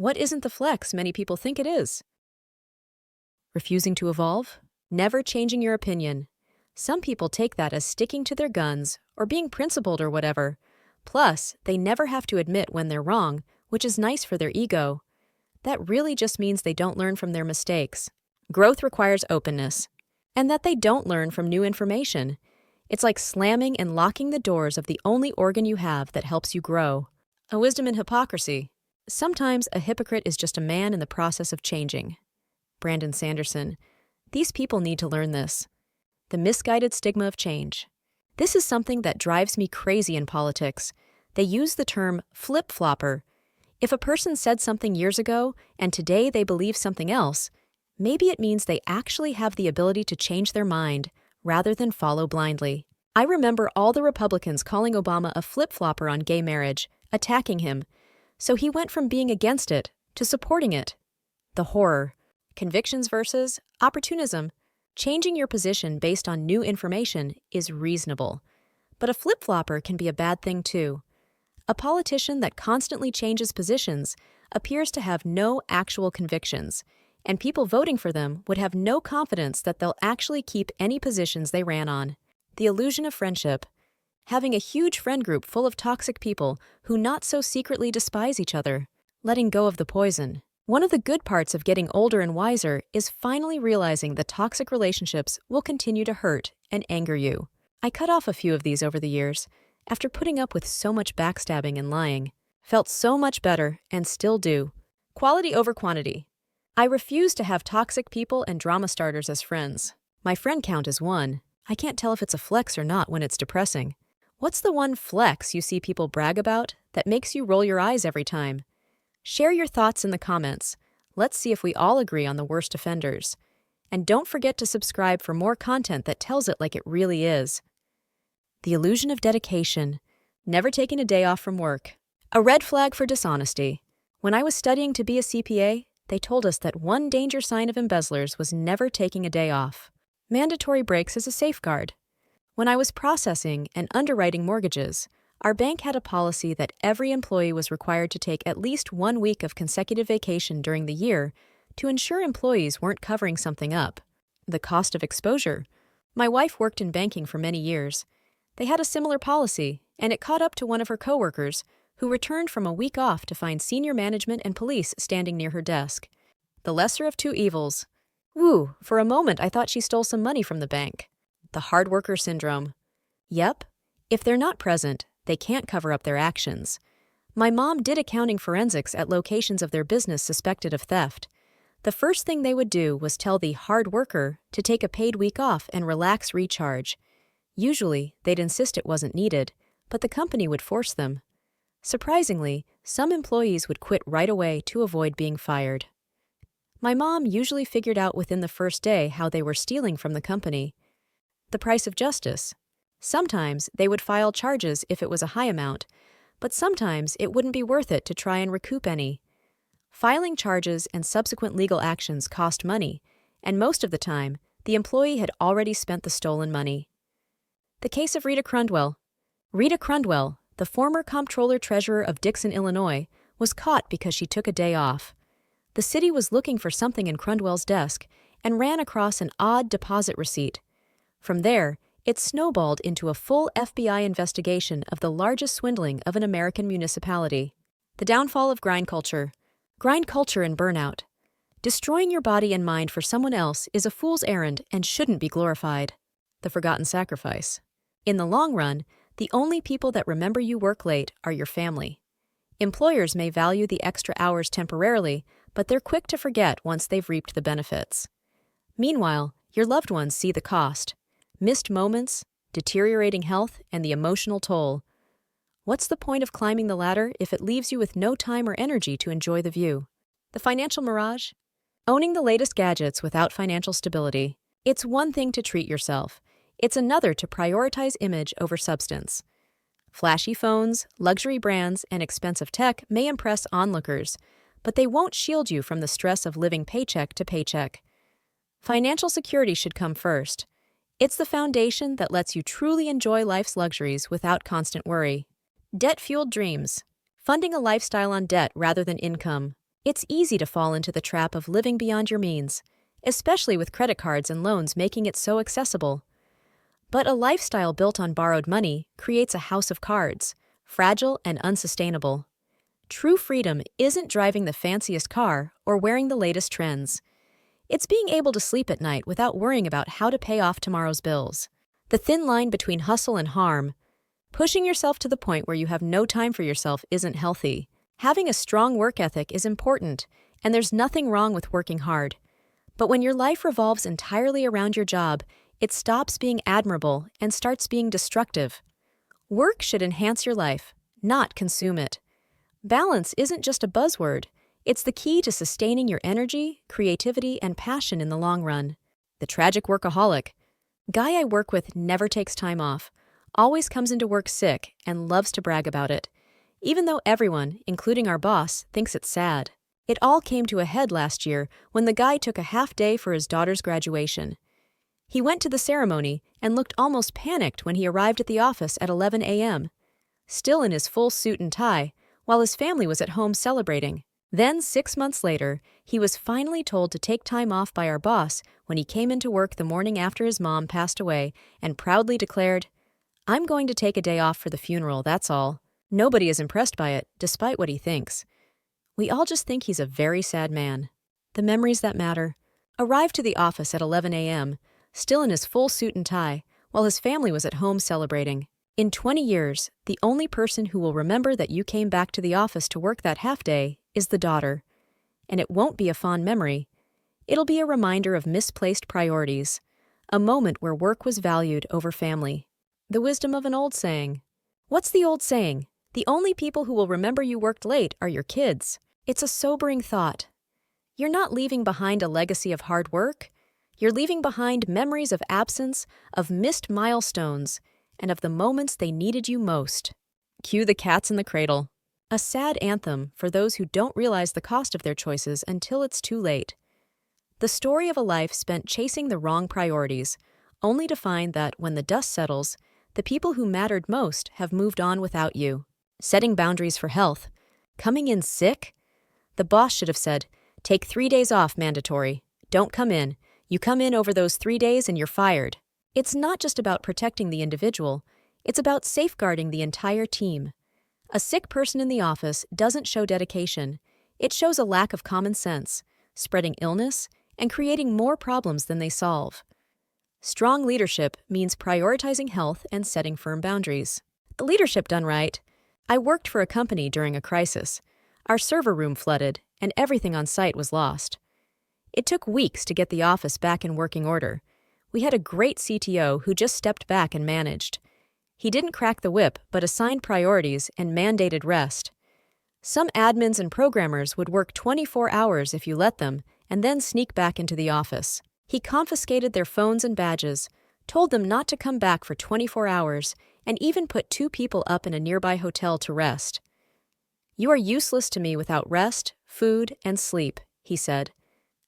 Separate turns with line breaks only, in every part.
What isn't the flex many people think it is? Refusing to evolve? Never changing your opinion. Some people take that as sticking to their guns or being principled or whatever. Plus, they never have to admit when they're wrong, which is nice for their ego. That really just means they don't learn from their mistakes. Growth requires openness, and that they don't learn from new information. It's like slamming and locking the doors of the only organ you have that helps you grow. A wisdom in hypocrisy. Sometimes a hypocrite is just a man in the process of changing. Brandon Sanderson. These people need to learn this. The misguided stigma of change. This is something that drives me crazy in politics. They use the term flip-flopper. If a person said something years ago and today they believe something else, maybe it means they actually have the ability to change their mind rather than follow blindly. I remember all the Republicans calling Obama a flip-flopper on gay marriage, attacking him. So he went from being against it to supporting it. The horror. Convictions versus opportunism. Changing your position based on new information is reasonable. But a flip-flopper can be a bad thing too. A politician that constantly changes positions appears to have no actual convictions, and people voting for them would have no confidence that they'll actually keep any positions they ran on. The illusion of friendship. Having a huge friend group full of toxic people who not so secretly despise each other. Letting go of the poison. One of the good parts of getting older and wiser is finally realizing that toxic relationships will continue to hurt and anger you. I cut off a few of these over the years, after putting up with so much backstabbing and lying. Felt so much better, and still do. Quality over quantity. I refuse to have toxic people and drama starters as friends. My friend count is 1. I can't tell if it's a flex or not when it's depressing. What's the one flex you see people brag about that makes you roll your eyes every time? Share your thoughts in the comments. Let's see if we all agree on the worst offenders. And don't forget to subscribe for more content that tells it like it really is. The illusion of dedication. Never taking a day off from work. A red flag for dishonesty. When I was studying to be a CPA, they told us that one danger sign of embezzlers was never taking a day off. Mandatory breaks as a safeguard. When I was processing and underwriting mortgages, our bank had a policy that every employee was required to take at least 1 week of consecutive vacation during the year to ensure employees weren't covering something up. The cost of exposure. My wife worked in banking for many years. They had a similar policy, and it caught up to one of her coworkers, who returned from a week off to find senior management and police standing near her desk. The lesser of two evils. Woo, for a moment I thought she stole some money from the bank. The hard worker syndrome. Yep, if they're not present, they can't cover up their actions. My mom did accounting forensics at locations of their business suspected of theft. The first thing they would do was tell the hard worker to take a paid week off and relax recharge. Usually, they'd insist it wasn't needed, but the company would force them. Surprisingly, some employees would quit right away to avoid being fired. My mom usually figured out within the first day how they were stealing from the company. The price of justice. Sometimes they would file charges if it was a high amount, but sometimes it wouldn't be worth it to try and recoup any. Filing charges and subsequent legal actions cost money, and most of the time, the employee had already spent the stolen money. The case of Rita Crundwell. Rita Crundwell, the former comptroller-treasurer of Dixon, Illinois, was caught because she took a day off. The city was looking for something in Crundwell's desk and ran across an odd deposit receipt. From there, it snowballed into a full FBI investigation of the largest swindling of an American municipality. The downfall of grind culture. Grind culture and burnout. Destroying your body and mind for someone else is a fool's errand and shouldn't be glorified. The forgotten sacrifice. In the long run, the only people that remember you work late are your family. Employers may value the extra hours temporarily, but they're quick to forget once they've reaped the benefits. Meanwhile, your loved ones see the cost. Missed moments, deteriorating health, and the emotional toll. What's the point of climbing the ladder if it leaves you with no time or energy to enjoy the view? The financial mirage? Owning the latest gadgets without financial stability. It's one thing to treat yourself. It's another to prioritize image over substance. Flashy phones, luxury brands, and expensive tech may impress onlookers, but they won't shield you from the stress of living paycheck to paycheck. Financial security should come first. It's the foundation that lets you truly enjoy life's luxuries without constant worry. Debt-fueled dreams. Funding a lifestyle on debt rather than income. It's easy to fall into the trap of living beyond your means, especially with credit cards and loans making it so accessible. But a lifestyle built on borrowed money creates a house of cards, fragile and unsustainable. True freedom isn't driving the fanciest car or wearing the latest trends. It's being able to sleep at night without worrying about how to pay off tomorrow's bills. The thin line between hustle and harm. Pushing yourself to the point where you have no time for yourself isn't healthy. Having a strong work ethic is important, and there's nothing wrong with working hard. But when your life revolves entirely around your job, it stops being admirable and starts being destructive. Work should enhance your life, not consume it. Balance isn't just a buzzword. It's the key to sustaining your energy, creativity, and passion in the long run. The tragic workaholic. Guy I work with never takes time off, always comes into work sick, and loves to brag about it, even though everyone, including our boss, thinks it's sad. It all came to a head last year when the guy took a half day for his daughter's graduation. He went to the ceremony and looked almost panicked when he arrived at the office at 11 a.m., still in his full suit and tie, while his family was at home celebrating. Then, 6 months later, he was finally told to take time off by our boss when he came into work the morning after his mom passed away and proudly declared, "I'm going to take a day off for the funeral, that's all." Nobody is impressed by it, despite what he thinks. We all just think he's a very sad man. The memories that matter. Arrived to the office at 11 a.m., still in his full suit and tie, while his family was at home celebrating. In 20 years, the only person who will remember that you came back to the office to work that half day is the daughter. And it won't be a fond memory. It'll be a reminder of misplaced priorities, a moment where work was valued over family. The wisdom of an old saying. What's the old saying? The only people who will remember you worked late are your kids. It's a sobering thought. You're not leaving behind a legacy of hard work. You're leaving behind memories of absence, of missed milestones, and of the moments they needed you most. Cue the cats in the cradle. A sad anthem for those who don't realize the cost of their choices until it's too late. The story of a life spent chasing the wrong priorities, only to find that when the dust settles, the people who mattered most have moved on without you. Setting boundaries for health. Coming in sick? The boss should have said, "Take 3 days off, mandatory. Don't come in. You come in over those 3 days and you're fired." It's not just about protecting the individual, it's about safeguarding the entire team. A sick person in the office doesn't show dedication. It shows a lack of common sense, spreading illness and creating more problems than they solve. Strong leadership means prioritizing health and setting firm boundaries. The leadership done right. I worked for a company during a crisis. Our server room flooded, and everything on site was lost. It took weeks to get the office back in working order. We had a great CTO who just stepped back and managed. He didn't crack the whip, but assigned priorities and mandated rest. Some admins and programmers would work 24 hours if you let them, and then sneak back into the office. He confiscated their phones and badges, told them not to come back for 24 hours, and even put 2 people up in a nearby hotel to rest. "You are useless to me without rest, food, and sleep," he said.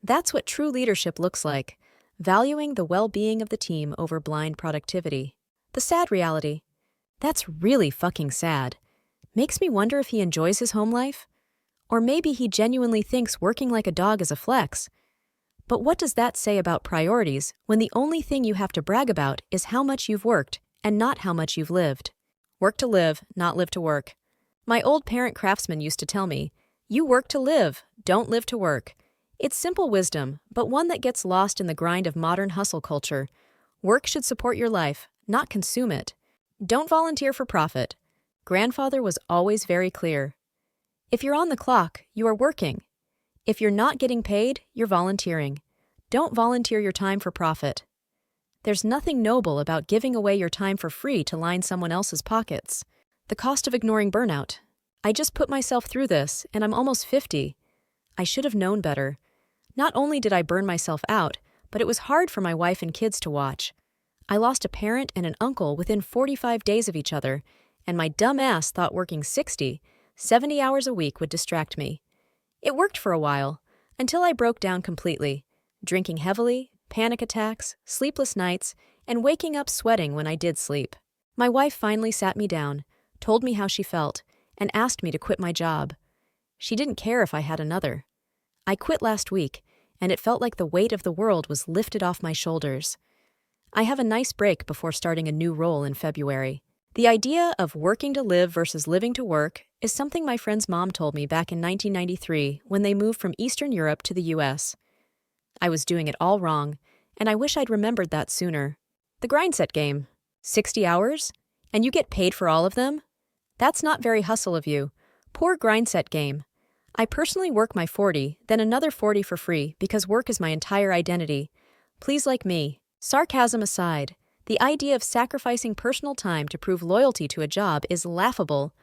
That's what true leadership looks like, valuing the well-being of the team over blind productivity. The sad reality. That's really fucking sad. Makes me wonder if he enjoys his home life? Or maybe he genuinely thinks working like a dog is a flex. But what does that say about priorities when the only thing you have to brag about is how much you've worked and not how much you've lived? Work to live, not live to work. My old parent craftsman used to tell me, "You work to live, don't live to work." It's simple wisdom, but one that gets lost in the grind of modern hustle culture. Work should support your life, not consume it. Don't volunteer for profit. Grandfather was always very clear. If you're on the clock, you are working. If you're not getting paid, you're volunteering. Don't volunteer your time for profit. There's nothing noble about giving away your time for free to line someone else's pockets. The cost of ignoring burnout. I just put myself through this, and I'm almost 50. I should have known better. Not only did I burn myself out, but it was hard for my wife and kids to watch. I lost a parent and an uncle within 45 days of each other, and my dumb ass thought working 60, 70 hours a week would distract me. It worked for a while, until I broke down completely, drinking heavily, panic attacks, sleepless nights, and waking up sweating when I did sleep. My wife finally sat me down, told me how she felt, and asked me to quit my job. She didn't care if I had another. I quit last week, and it felt like the weight of the world was lifted off my shoulders. I have a nice break before starting a new role in February. The idea of working to live versus living to work is something my friend's mom told me back in 1993 when they moved from Eastern Europe to the US. I was doing it all wrong, and I wish I'd remembered that sooner. The grindset game. 60 hours? And you get paid for all of them? That's not very hustle of you. Poor grindset game. I personally work my 40, then another 40 for free because work is my entire identity. Please like me. Sarcasm aside, the idea of sacrificing personal time to prove loyalty to a job is laughable.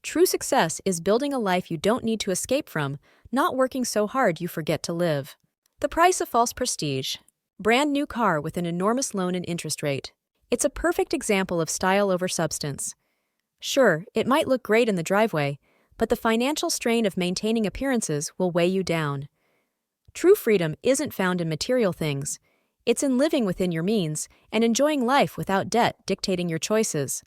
True success is building a life you don't need to escape from, not working so hard you forget to live. The price of false prestige. Brand new car with an enormous loan and interest rate. It's a perfect example of style over substance. Sure, it might look great in the driveway, but the financial strain of maintaining appearances will weigh you down. True freedom isn't found in material things. It's in living within your means and enjoying life without debt dictating your choices.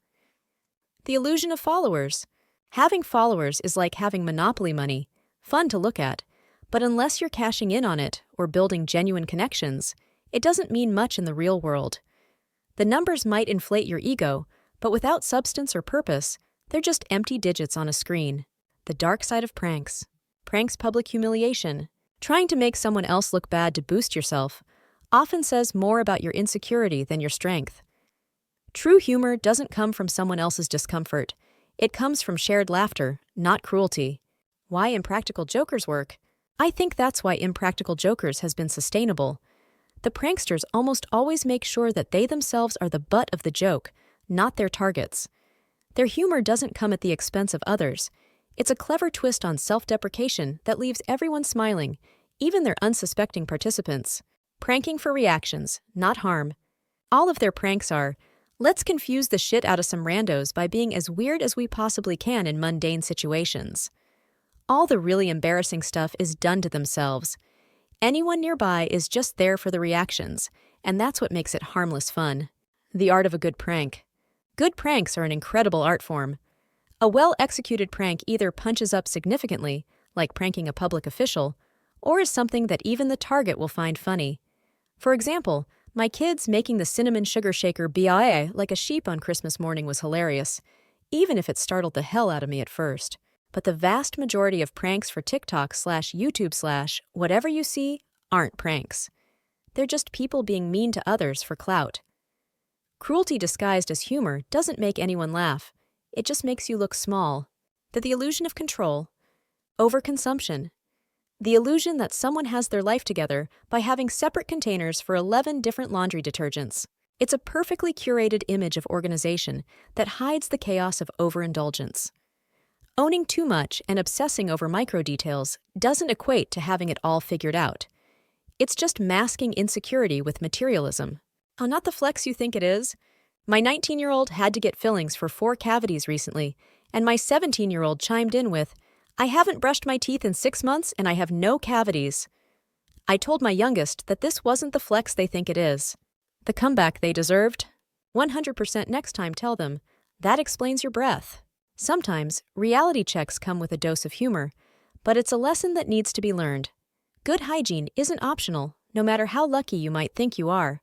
The illusion of followers. Having followers is like having monopoly money, fun to look at, but unless you're cashing in on it or building genuine connections, it doesn't mean much in the real world. The numbers might inflate your ego, but without substance or purpose, they're just empty digits on a screen. The dark side of pranks. Pranks public humiliation. Trying to make someone else look bad to boost yourself often says more about your insecurity than your strength. True humor doesn't come from someone else's discomfort. It comes from shared laughter, not cruelty. Why Impractical Jokers work? I think that's why Impractical Jokers has been sustainable. The pranksters almost always make sure that they themselves are the butt of the joke, not their targets. Their humor doesn't come at the expense of others. It's a clever twist on self-deprecation that leaves everyone smiling, even their unsuspecting participants. Pranking for reactions, not harm. All of their pranks are, let's confuse the shit out of some randos by being as weird as we possibly can in mundane situations. All the really embarrassing stuff is done to themselves. Anyone nearby is just there for the reactions, and that's what makes it harmless fun. The art of a good prank. Good pranks are an incredible art form. A well-executed prank either punches up significantly, like pranking a public official, or is something that even the target will find funny. For example, my kids making the cinnamon sugar shaker BIA like a sheep on Christmas morning was hilarious, even if it startled the hell out of me at first. But the vast majority of pranks for TikTok/YouTube/whatever you see aren't pranks. They're just people being mean to others for clout. Cruelty disguised as humor doesn't make anyone laugh. It just makes you look small. The illusion of control. Overconsumption. The illusion that someone has their life together by having separate containers for 11 different laundry detergents. It's a perfectly curated image of organization that hides the chaos of overindulgence. Owning too much and obsessing over micro details doesn't equate to having it all figured out. It's just masking insecurity with materialism. Oh, not the flex you think it is. My 19-year-old had to get fillings for 4 cavities recently, and my 17-year-old chimed in with, I haven't brushed my teeth in 6 months and I have no cavities. I told my youngest that this wasn't the flex they think it is. The comeback they deserved? 100% next time tell them, that explains your breath. Sometimes, reality checks come with a dose of humor, but it's a lesson that needs to be learned. Good hygiene isn't optional, no matter how lucky you might think you are.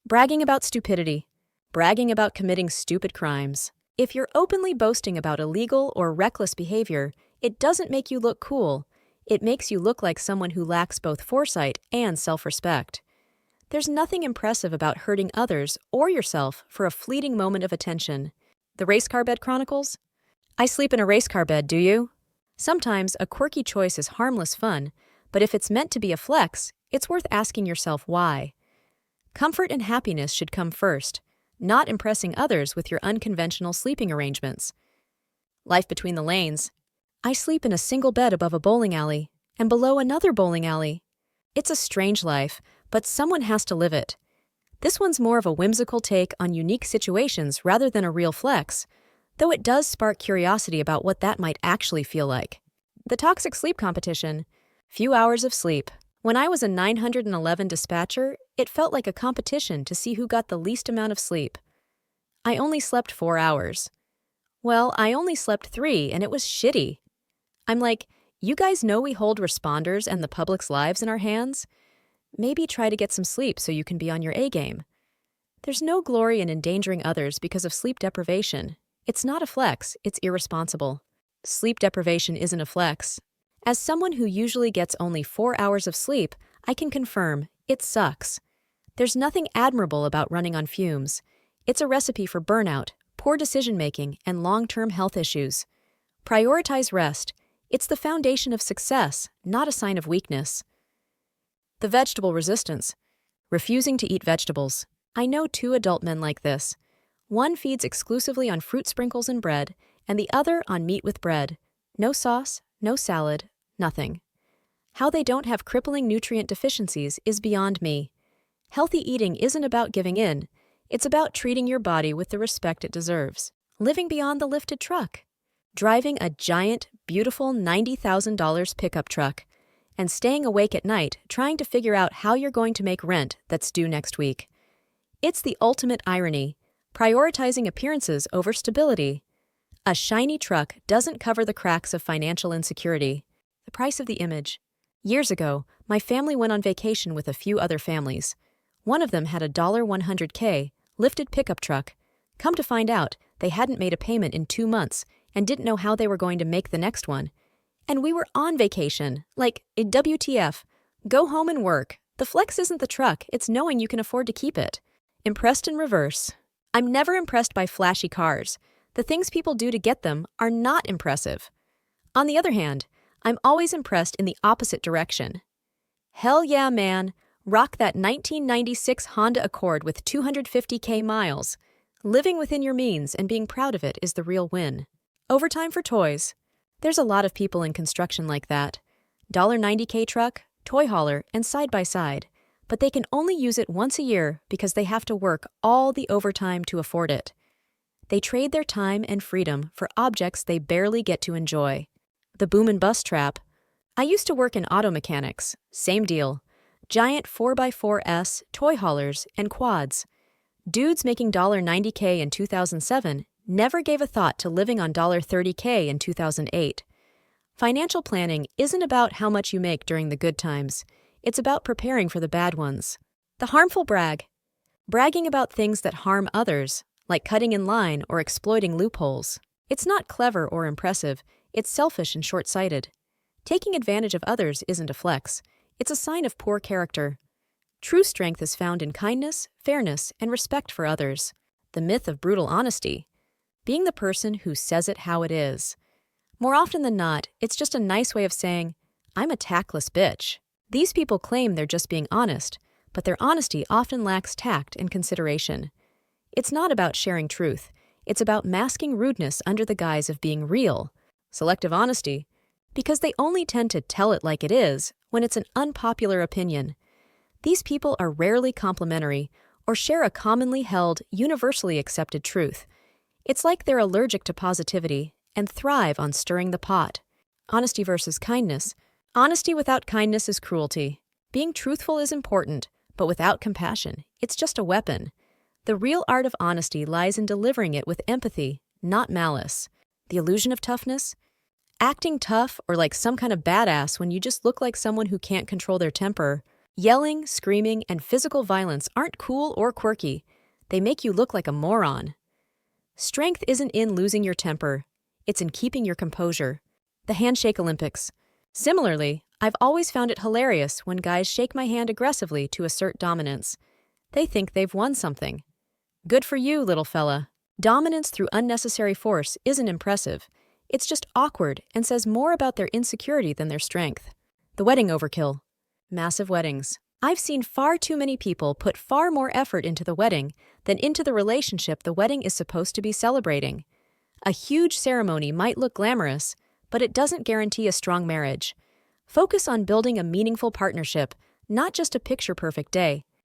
Bragging about stupidity. Bragging about committing stupid crimes. If you're openly boasting about illegal or reckless behavior, it doesn't make you look cool. It makes you look like someone who lacks both foresight and self-respect. There's nothing impressive about hurting others or yourself for a fleeting moment of attention. The race car bed chronicles? I sleep in a race car bed, do you? Sometimes a quirky choice is harmless fun, but if it's meant to be a flex, it's worth asking yourself why. Comfort and happiness should come first, not impressing others with your unconventional sleeping arrangements. Life between the lanes. I sleep in a single bed above a bowling alley, and below another bowling alley. It's a strange life, but someone has to live it. This one's more of a whimsical take on unique situations rather than a real flex, though it does spark curiosity about what that might actually feel like. The toxic sleep competition. Few hours of sleep. When I was a 911 dispatcher, it felt like a competition to see who got the least amount of sleep. I only slept 4 hours. Well, I only slept 3, and it was shitty. I'm like, You guys know we hold responders and the public's lives in our hands? Maybe try to get some sleep so you can be on your A game. There's no glory in endangering others because of sleep deprivation. It's not a flex, it's irresponsible. Sleep deprivation isn't a flex. As someone who usually gets only 4 hours of sleep, I can confirm it sucks. There's nothing admirable about running on fumes. It's a recipe for burnout, poor decision-making, and long-term health issues. Prioritize rest. It's the foundation of success, not a sign of weakness. The vegetable resistance. Refusing to eat vegetables. I know 2 adult men like this. One feeds exclusively on fruit sprinkles and bread, and the other on meat with bread. No sauce, no salad, nothing. How they don't have crippling nutrient deficiencies is beyond me. Healthy eating isn't about giving in. It's about treating your body with the respect it deserves. Living beyond the lifted truck. Driving a giant, beautiful $90,000 pickup truck. And staying awake at night trying to figure out how you're going to make rent that's due next week. It's the ultimate irony, prioritizing appearances over stability. A shiny truck doesn't cover the cracks of financial insecurity. The price of the image. Years ago, my family went on vacation with a few other families. One of them had a $100K lifted pickup truck. Come to find out, they hadn't made a payment in 2 months and didn't know how they were going to make the next one. And we were on vacation, like, WTF, go home and work. The flex isn't the truck, it's knowing you can afford to keep it. Impressed in reverse. I'm never impressed by flashy cars. The things people do to get them are not impressive. On the other hand, I'm always impressed in the opposite direction. Hell yeah, man. Rock that 1996 Honda Accord with 250K miles. Living within your means and being proud of it is the real win. Overtime for toys. There's a lot of people in construction like that. $90K truck, toy hauler, and side-by-side. But they can only use it once a year because they have to work all the overtime to afford it. They trade their time and freedom for objects they barely get to enjoy. The boom and bust trap. I used to work in auto mechanics. Same deal. Giant 4x4S, toy haulers, and quads. Dudes making $90K in 2007 never gave a thought to living on $30K in 2008. Financial planning isn't about how much you make during the good times. It's about preparing for the bad ones. The harmful brag. Bragging about things that harm others, like cutting in line or exploiting loopholes. It's not clever or impressive. It's selfish and short-sighted. Taking advantage of others isn't a flex. It's a sign of poor character. True strength is found in kindness, fairness, and respect for others. The myth of brutal honesty. Being the person who says it how it is. More often than not, it's just a nice way of saying, I'm a tactless bitch. These people claim they're just being honest, but their honesty often lacks tact and consideration. It's not about sharing truth. It's about masking rudeness under the guise of being real. Selective honesty. Because they only tend to tell it like it is when it's an unpopular opinion. These people are rarely complimentary or share a commonly held, universally accepted truth. It's like they're allergic to positivity and thrive on stirring the pot. Honesty versus kindness. Honesty without kindness is cruelty. Being truthful is important, but without compassion, it's just a weapon. The real art of honesty lies in delivering it with empathy, not malice. The illusion of toughness? Acting tough or like some kind of badass when you just look like someone who can't control their temper. Yelling, screaming, and physical violence aren't cool or quirky. They make you look like a moron. Strength isn't in losing your temper. It's in keeping your composure. The handshake Olympics. Similarly, I've always found it hilarious when guys shake my hand aggressively to assert dominance. They think they've won something. Good for you, little fella. Dominance through unnecessary force isn't impressive. It's just awkward and says more about their insecurity than their strength. The wedding overkill. Massive weddings. I've seen far too many people put far more effort into the wedding than into the relationship the wedding is supposed to be celebrating. A huge ceremony might look glamorous, but it doesn't guarantee a strong marriage. Focus on building a meaningful partnership, not just a picture-perfect day.